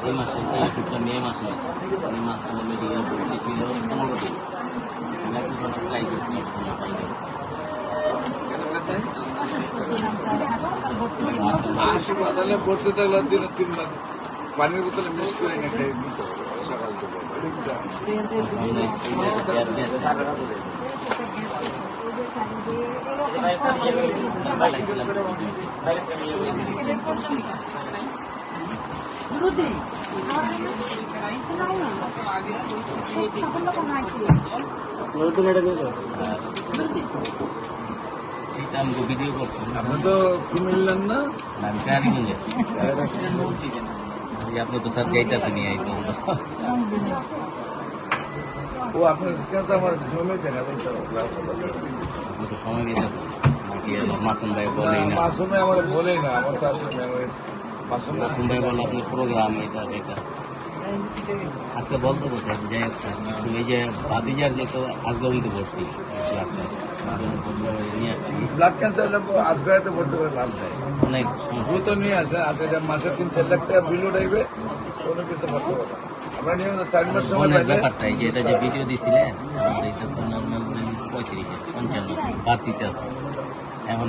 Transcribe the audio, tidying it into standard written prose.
এই মাসে মে মাসে এই মাঝখানে মেডিকেল ভর্তি ছিল 15 দিন। ট্রাই করছি হাসপাতালে ভর্তি থাকলে দিনে 3 মাস পানির বোতলে মিস করে না খাই দিতে হবে সকাল এটা আমাকে ভিডিও করছি। আপনি তো কুমিল্লার না? আমি কারিগঞ্জে। আপনি তো স্যার যাইতেছেন নিয়ে ও আপনার কেন তো আমার জমে দেখা যায় তো আপনি তো সময় দিতেছেন নাকি মাসুম ভাই বলেই না। মাসুমে আমার বলেই না, আমার তো আসলে মেমোরি মাসুম মাসুম ভাই বলে আপনার প্রোগ্রাম এটা সেটা আজকে বলতে বলছে যাই হোক স্যার এই যে ভাতিজার যে তো আজকে কিন্তু ভর্তি নিয়ে আসছি ব্লাড ক্যান্সার আজগাড়াতে ভর্তি করে লাভ নেই, অনেক দ্রুত নিয়ে আসে আজকে মাসে 3-4 লাখ টাকা বিল উঠাইবে কোনো কিছু করতে পারবে। আমরা নিয়মিত 4 মাস সময় অনেক পাইলে ব্যাপারটা এই যে এটা যে ভিডিও দিছিলেন আমার এটা তো নর্মাল 35-55 বাড়তিতে আছে এখন